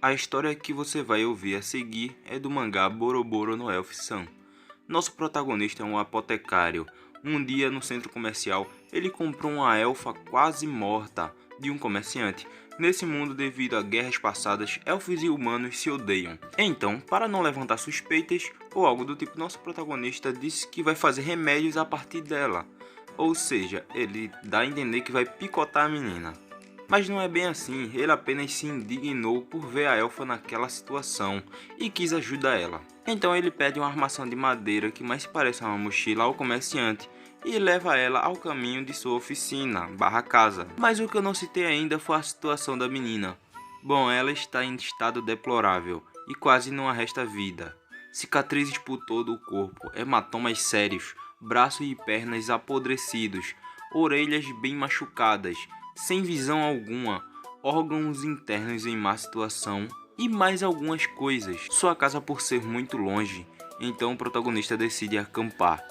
A história que você vai ouvir a seguir é do mangá Boroboro no Elf-san. Nosso protagonista é um apotecário. Um dia, no centro comercial, ele comprou uma elfa quase morta de um comerciante. Nesse mundo, devido a guerras passadas, elfos e humanos se odeiam. Então, para não levantar suspeitas ou algo do tipo, nosso protagonista disse que vai fazer remédios a partir dela. Ou seja, ele dá a entender que vai picotar a menina. Mas não é bem assim, ele apenas se indignou por ver a elfa naquela situação e quis ajudar ela. Então ele pede uma armação de madeira que mais se parece a uma mochila ao comerciante e leva ela ao caminho de sua oficina, casa. Mas o que eu não citei ainda foi a situação da menina. Bom, ela está em estado deplorável e quase não a resta vida. Cicatrizes por todo o corpo, hematomas sérios, braços e pernas apodrecidos, orelhas bem machucadas, sem visão alguma, órgãos internos em má situação e mais algumas coisas. Sua casa por ser muito longe, então o protagonista decide acampar.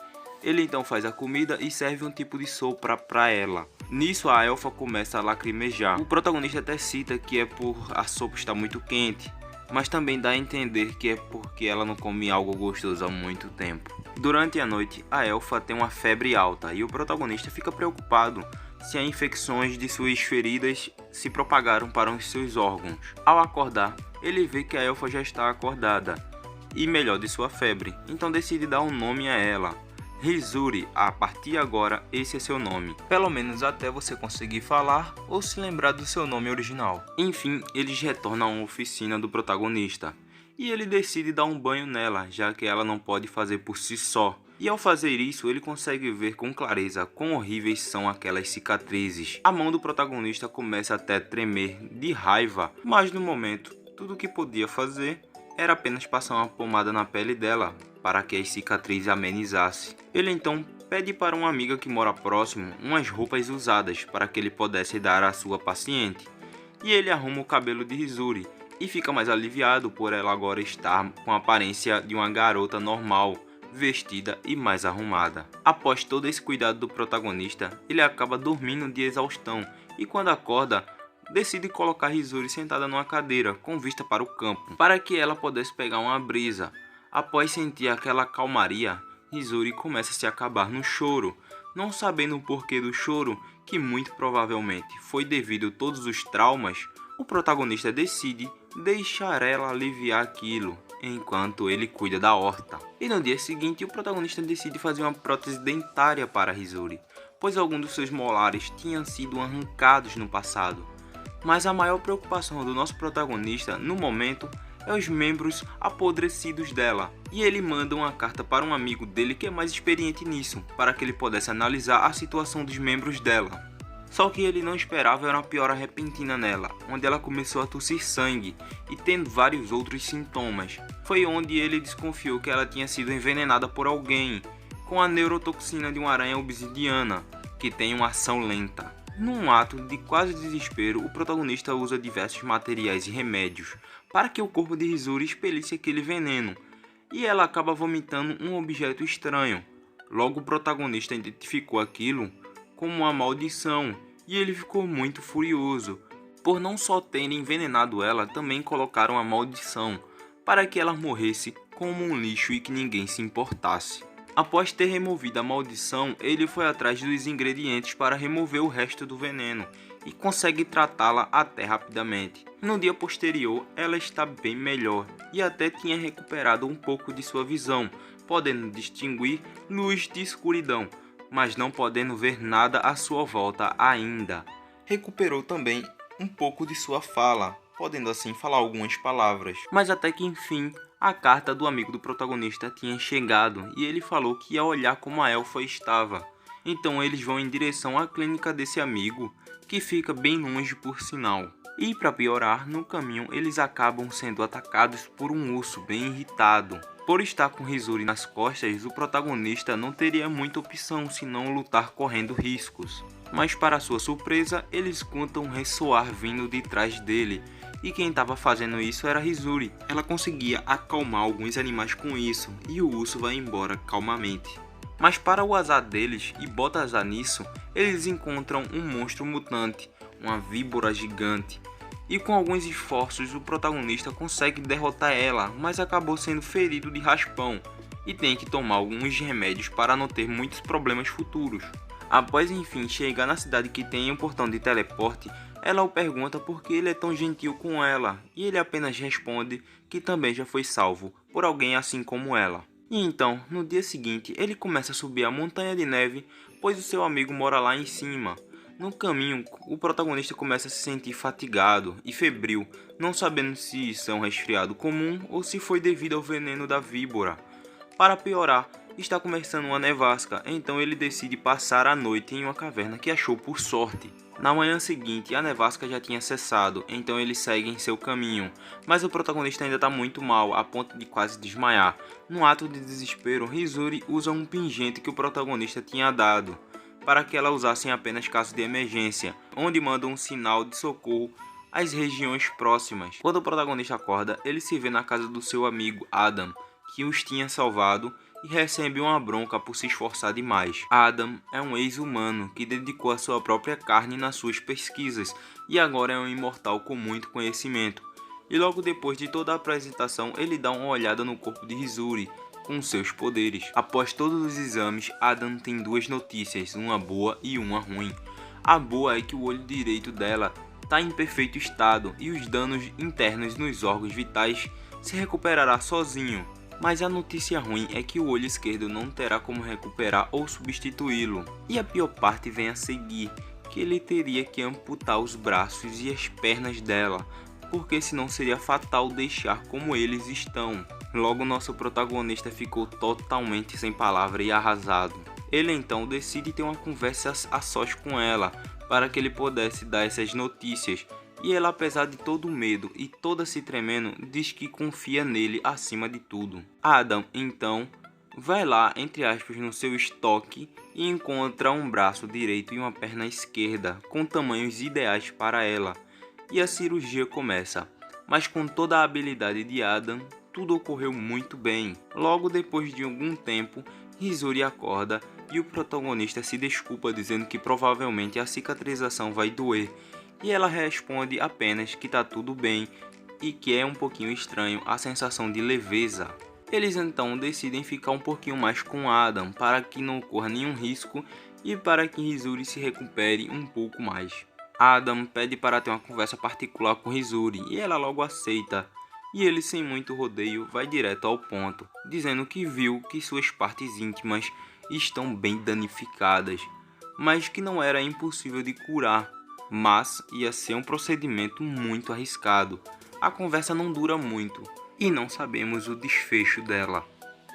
Ele então faz a comida e serve um tipo de sopa para ela. Nisso a elfa começa a lacrimejar. O protagonista até cita que é por a sopa estar muito quente, mas também dá a entender que é porque ela não come algo gostoso há muito tempo. Durante a noite, a elfa tem uma febre alta e o protagonista fica preocupado se as infecções de suas feridas se propagaram para os seus órgãos. Ao acordar, ele vê que a elfa já está acordada e melhor de sua febre, então decide dar um nome a ela. Hizuri, a partir de agora esse é seu nome, pelo menos até você conseguir falar ou se lembrar do seu nome original. Enfim, eles retornam à oficina do protagonista e ele decide dar um banho nela, já que ela não pode fazer por si só. E ao fazer isso, ele consegue ver com clareza quão horríveis são aquelas cicatrizes. A mão do protagonista começa até a tremer de raiva, mas no momento, tudo o que podia fazer era apenas passar uma pomada na pele dela, para que as cicatrizes amenizassem. Ele então pede para uma amiga que mora próximo umas roupas usadas para que ele pudesse dar à sua paciente. E ele arruma o cabelo de Hizuri e fica mais aliviado por ela agora estar com a aparência de uma garota normal, vestida e mais arrumada. Após todo esse cuidado do protagonista, ele acaba dormindo de exaustão e quando acorda, decide colocar Hizuri sentada numa cadeira com vista para o campo, para que ela pudesse pegar uma brisa. Após sentir aquela calmaria, Hizuri começa a se acabar no choro, não sabendo o porquê do choro, que muito provavelmente foi devido a todos os traumas. O protagonista decide deixar ela aliviar aquilo, enquanto ele cuida da horta. E no dia seguinte, o protagonista decide fazer uma prótese dentária para Hizuri, pois alguns dos seus molares tinham sido arrancados no passado. Mas a maior preocupação do nosso protagonista, no momento, é os membros apodrecidos dela. E ele manda uma carta para um amigo dele que é mais experiente nisso, para que ele pudesse analisar a situação dos membros dela. Só que ele não esperava era uma piora repentina nela, onde ela começou a tossir sangue e tendo vários outros sintomas. Foi onde ele desconfiou que ela tinha sido envenenada por alguém, com a neurotoxina de uma aranha obsidiana, que tem uma ação lenta. Num ato de quase desespero, o protagonista usa diversos materiais e remédios para que o corpo de Hizuri expelisse aquele veneno, e ela acaba vomitando um objeto estranho. Logo o protagonista identificou aquilo como uma maldição, e ele ficou muito furioso. Por não só terem envenenado ela, também colocaram a maldição, para que ela morresse como um lixo e que ninguém se importasse. Após ter removido a maldição, ele foi atrás dos ingredientes para remover o resto do veneno, e consegue tratá-la até rapidamente. No dia posterior, ela está bem melhor, e até tinha recuperado um pouco de sua visão, podendo distinguir luz de escuridão, mas não podendo ver nada à sua volta ainda. Recuperou também um pouco de sua fala, podendo assim falar algumas palavras. Mas até que enfim, a carta do amigo do protagonista tinha chegado e ele falou que ia olhar como a elfa estava. Então eles vão em direção à clínica desse amigo, que fica bem longe por sinal. E para piorar, no caminho eles acabam sendo atacados por um urso bem irritado. Por estar com Hizuri nas costas, o protagonista não teria muita opção senão lutar correndo riscos. Mas para sua surpresa, eles escutam um ressoar vindo de trás dele, e quem estava fazendo isso era Hizuri. Ela conseguia acalmar alguns animais com isso, e o urso vai embora calmamente. Mas para o azar deles, e bota azar nisso, eles encontram um monstro mutante, uma víbora gigante, e com alguns esforços o protagonista consegue derrotar ela, mas acabou sendo ferido de raspão e tem que tomar alguns remédios para não ter muitos problemas futuros. Após enfim chegar na cidade que tem um portão de teleporte, ela o pergunta por que ele é tão gentil com ela, e ele apenas responde que também já foi salvo por alguém assim como ela. E então, no dia seguinte, ele começa a subir a montanha de neve, pois o seu amigo mora lá em cima. No caminho, o protagonista começa a se sentir fatigado e febril, não sabendo se isso é um resfriado comum ou se foi devido ao veneno da víbora. Para piorar, está começando uma nevasca, então ele decide passar a noite em uma caverna que achou por sorte. Na manhã seguinte, a nevasca já tinha cessado, então ele segue em seu caminho, mas o protagonista ainda está muito mal, a ponto de quase desmaiar. Num ato de desespero, Hizuri usa um pingente que o protagonista tinha dado, para que ela usasse em apenas caso de emergência, onde manda um sinal de socorro às regiões próximas. Quando o protagonista acorda, ele se vê na casa do seu amigo Adam, que os tinha salvado, e recebe uma bronca por se esforçar demais. Adam é um ex-humano que dedicou a sua própria carne nas suas pesquisas e agora é um imortal com muito conhecimento. E logo depois de toda a apresentação, ele dá uma olhada no corpo de Hizuri com seus poderes. Após todos os exames, Adam tem duas notícias, uma boa e uma ruim. A boa é que o olho direito dela está em perfeito estado e os danos internos nos órgãos vitais se recuperará sozinho. Mas a notícia ruim é que o olho esquerdo não terá como recuperar ou substituí-lo. E a pior parte vem a seguir, que ele teria que amputar os braços e as pernas dela, porque senão seria fatal deixar como eles estão. Logo nosso protagonista ficou totalmente sem palavra e arrasado. Ele então decide ter uma conversa a sós com ela, para que ele pudesse dar essas notícias. E ela, apesar de todo o medo e toda se tremendo, diz que confia nele acima de tudo. Adam, então, vai lá, entre aspas, no seu estoque e encontra um braço direito e uma perna esquerda, com tamanhos ideais para ela. E a cirurgia começa, mas com toda a habilidade de Adam, tudo ocorreu muito bem. Logo depois de algum tempo, Hizuri acorda e o protagonista se desculpa dizendo que provavelmente a cicatrização vai doer. E ela responde apenas que tá tudo bem e que é um pouquinho estranho a sensação de leveza. Eles então decidem ficar um pouquinho mais com Adam para que não ocorra nenhum risco e para que Hizuri se recupere um pouco mais. Adam pede para ter uma conversa particular com Hizuri e ela logo aceita. E ele, sem muito rodeio, vai direto ao ponto, dizendo que viu que suas partes íntimas estão bem danificadas, mas que não era impossível de curar. Mas ia ser um procedimento muito arriscado. A conversa não dura muito e não sabemos o desfecho dela.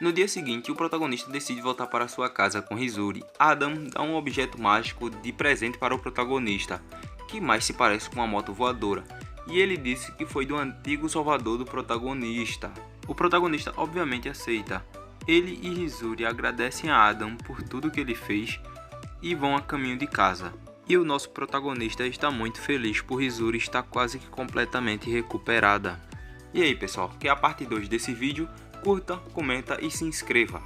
No dia seguinte, o protagonista decide voltar para sua casa com Hizuri. Adam dá um objeto mágico de presente para o protagonista, que mais se parece com uma moto voadora, e ele disse que foi do antigo salvador do protagonista. O protagonista obviamente aceita. Ele e Hizuri agradecem a Adam por tudo que ele fez e vão a caminho de casa. E o nosso protagonista está muito feliz por Hizuri estar quase que completamente recuperada. E aí pessoal, quer a parte 2 desse vídeo? Curta, comenta e se inscreva.